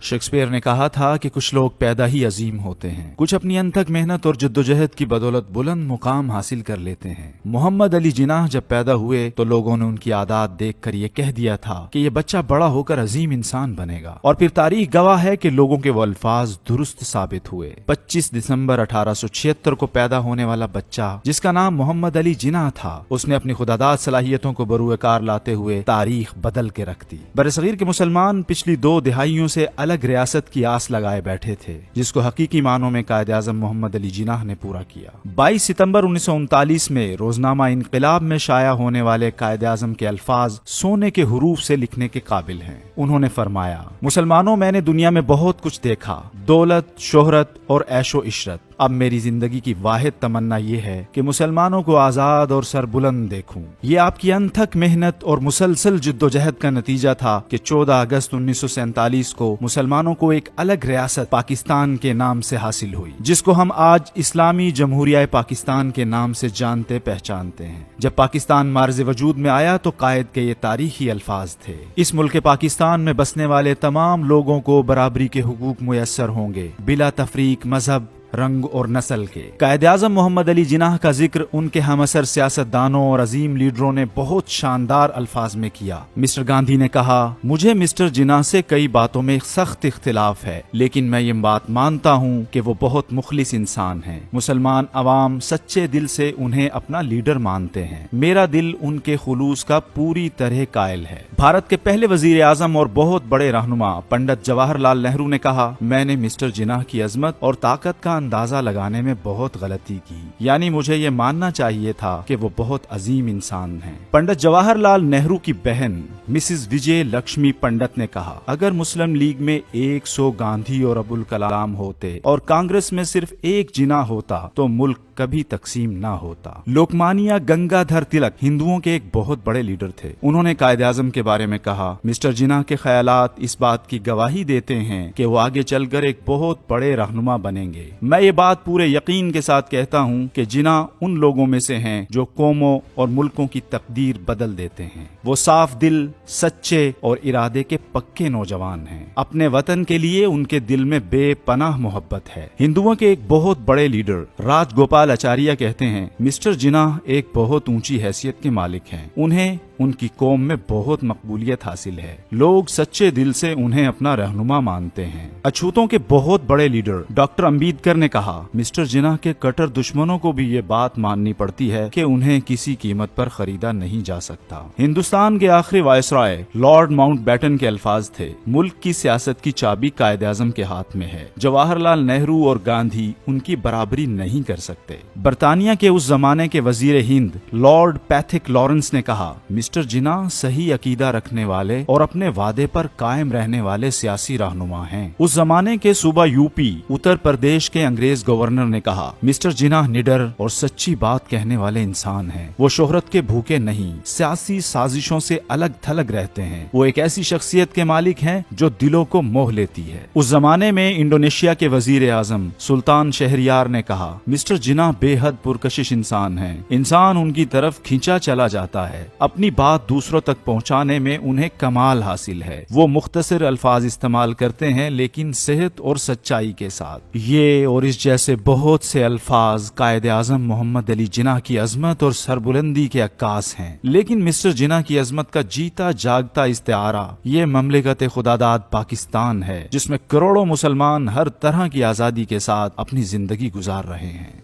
Shakespeare ने कहा था कि कुछ लोग पैदा ही अजीम होते हैं, कुछ अपनी अनथक मेहनत और जद्दोजहद की बदौलत बुलंद मुकाम हासिल कर लेते हैं। मोहम्मद अली जिनाह जब पैदा हुए तो लोगों ने उनकी आदत देखकर ये कह दिया था कि ये बच्चा बड़ा होकर अजीम इंसान बनेगा, और फिर तारीख गवाह है कि लोगों के वो अल्फाज दुरुस्त साबित हुए। 25 दिसंबर 1876 को पैदा होने वाला बच्चा, जिसका नाम मोहम्मद अली जिनाह था, उसने अपनी खुदादाद सलाहियतों को बरूएकार लाते हुए तारीख बदल के रख दी। बरसगीर के मुसलमान पिछली 2 दिहाइयों से अलग रियासत की आस लगाए बैठे थे, जिसको हकीकी मानों में कायद आज़म मोहम्मद अली जिनाह ने पूरा किया। 22 सितंबर 1939 में रोजनामा इनकलाब में शाया होने वाले कायद आज़म के अल्फाज सोने के हुरूफ से लिखने के काबिल हैं। उन्होंने फरमाया, मुसलमानों, मैंने दुनिया में बहुत कुछ देखा, दौलत, शोहरत और ऐशो इशरत। अब मेरी जिंदगी की वाहिद तमन्ना ये है कि मुसलमानों को आजाद और सरबुलंद देखूं। ये आपकी अनथक मेहनत और मुसलसल जिद्दोजहद का नतीजा था कि 14 अगस्त 1947 को मुसलमानों को एक अलग रियासत पाकिस्तान के नाम से हासिल हुई, जिसको हम आज इस्लामी जमहूरिया पाकिस्तान के नाम से जानते पहचानते हैं। जब पाकिस्तान मार्ज़ वजूद में आया तो कायद के ये तारीखी अल्फाज थे, इस मुल्क पाकिस्तान में बसने वाले तमाम लोगों को बराबरी के हुकूक मुयस्सर होंगे, बिला तफरीक, मजहब, रंग और नस्ल के। कायद आज़म मोहम्मद अली जिनाह का जिक्र उनके हमअसर सियासतदानों और अजीम लीडरों ने बहुत शानदार अल्फाज में किया। मिस्टर गांधी ने कहा, मुझे मिस्टर जिनाह से कई बातों में सख्त इख्तिलाफ है, लेकिन मैं ये बात मानता हूँ कि वो बहुत मुखलिस इंसान हैं। मुसलमान अवाम सच्चे दिल से उन्हें अपना लीडर मानते हैं। मेरा दिल उनके खुलूस का पूरी तरह कायल है। भारत के पहले वजीर आजम और बहुत बड़े रहनुमा पंडित जवाहरलाल नेहरू ने कहा, मैंने मिस्टर जिनाह की अजमत और ताकत का अंदाजा लगाने में बहुत गलती की, यानी मुझे ये मानना चाहिए था कि वो बहुत अजीम इंसान हैं। पंडित जवाहरलाल नेहरू की बहन मिसिज विजय लक्ष्मी पंडित ने कहा, अगर मुस्लिम लीग में 100 गांधी और अबुल कलाम होते और कांग्रेस में सिर्फ एक जिनाह होता तो मुल्क कभी तकसीम ना होता। लोकमान्य गंगाधर तिलक हिंदुओं के एक बहुत बड़े लीडर थे। उन्होंने कायद आज़म के बारे में कहा, मिस्टर जिनाह के ख्यालात इस बात की गवाही देते हैं कि वो आगे चलकर एक बहुत बड़े रहनुमा बनेंगे। मैं ये बात पूरे यकीन के साथ कहता हूँ कि जिनाह उन लोगों में से हैं जो कौमों और मुल्कों की तकदीर बदल देते हैं। वो साफ दिल, सच्चे और इरादे के पक्के नौजवान हैं। अपने वतन के लिए उनके दिल में बेपनाह मोहब्बत है। हिंदुओं के एक बहुत बड़े लीडर राजगोपाल आचार्य कहते हैं, मिस्टर जिनाह एक बहुत ऊंची हैसियत के मालिक हैं। उन्हें उनकी कौम में बहुत मकबूलियत हासिल है। लोग सच्चे दिल से उन्हें अपना रहनुमा मानते हैं। अछूतों के बहुत बड़े लीडर डॉक्टर अंबेडकर ने कहा, मिस्टर जिनाह के कट्टर दुश्मनों को भी ये बात माननी पड़ती है कि उन्हें किसी कीमत पर खरीदा नहीं जा सकता। हिंदुस्तान के आखिरी वायसराय लॉर्ड माउंटबेटन के अल्फाज थे, मुल्क की सियासत की चाबी कायद आज़म के हाथ में है। जवाहरलाल नेहरू और गांधी उनकी बराबरी नहीं कर सकते। बरतानिया के उस जमाने के वजीर हिंद लॉर्ड पैथिक लॉरेंस ने कहा, मिस्टर जिनाह सही अकीदा रखने वाले और अपने वादे पर कायम रहने वाले सियासी रहनुमा हैं। उस जमाने के सूबा यूपी उत्तर प्रदेश के अंग्रेज गवर्नर ने कहा, मिस्टर जिनाह निडर और सच्ची बात कहने वाले इंसान हैं। वो शोहरत के भूखे नहीं, सियासी साजिशों से अलग थलग रहते हैं। वो एक ऐसी शख्सियत के मालिक हैं जो दिलों को मोह लेती है। उस जमाने में इंडोनेशिया के वजीर आजम सुल्तान शहरियार ने कहा, मिस्टर जिनाह बेहद पुरकशिश इंसान हैं। इंसान उनकी तरफ खींचा चला जाता है। अपनी बात दूसरों तक पहुंचाने में उन्हें कमाल हासिल है। वो मुख्तसर अल्फाज इस्तेमाल करते हैं, लेकिन सेहत और सच्चाई के साथ। ये और इस जैसे बहुत से अल्फाज कायद आज़म मोहम्मद अली जिनाह की अजमत और सरबुलंदी के अक्कास हैं। लेकिन मिस्टर जिनाह की अजमत का जीता जागता इस्तेआरा ये ममलिकत खुदादाद पाकिस्तान है, जिसमें करोड़ों मुसलमान हर तरह की आजादी के साथ अपनी जिंदगी गुजार रहे हैं।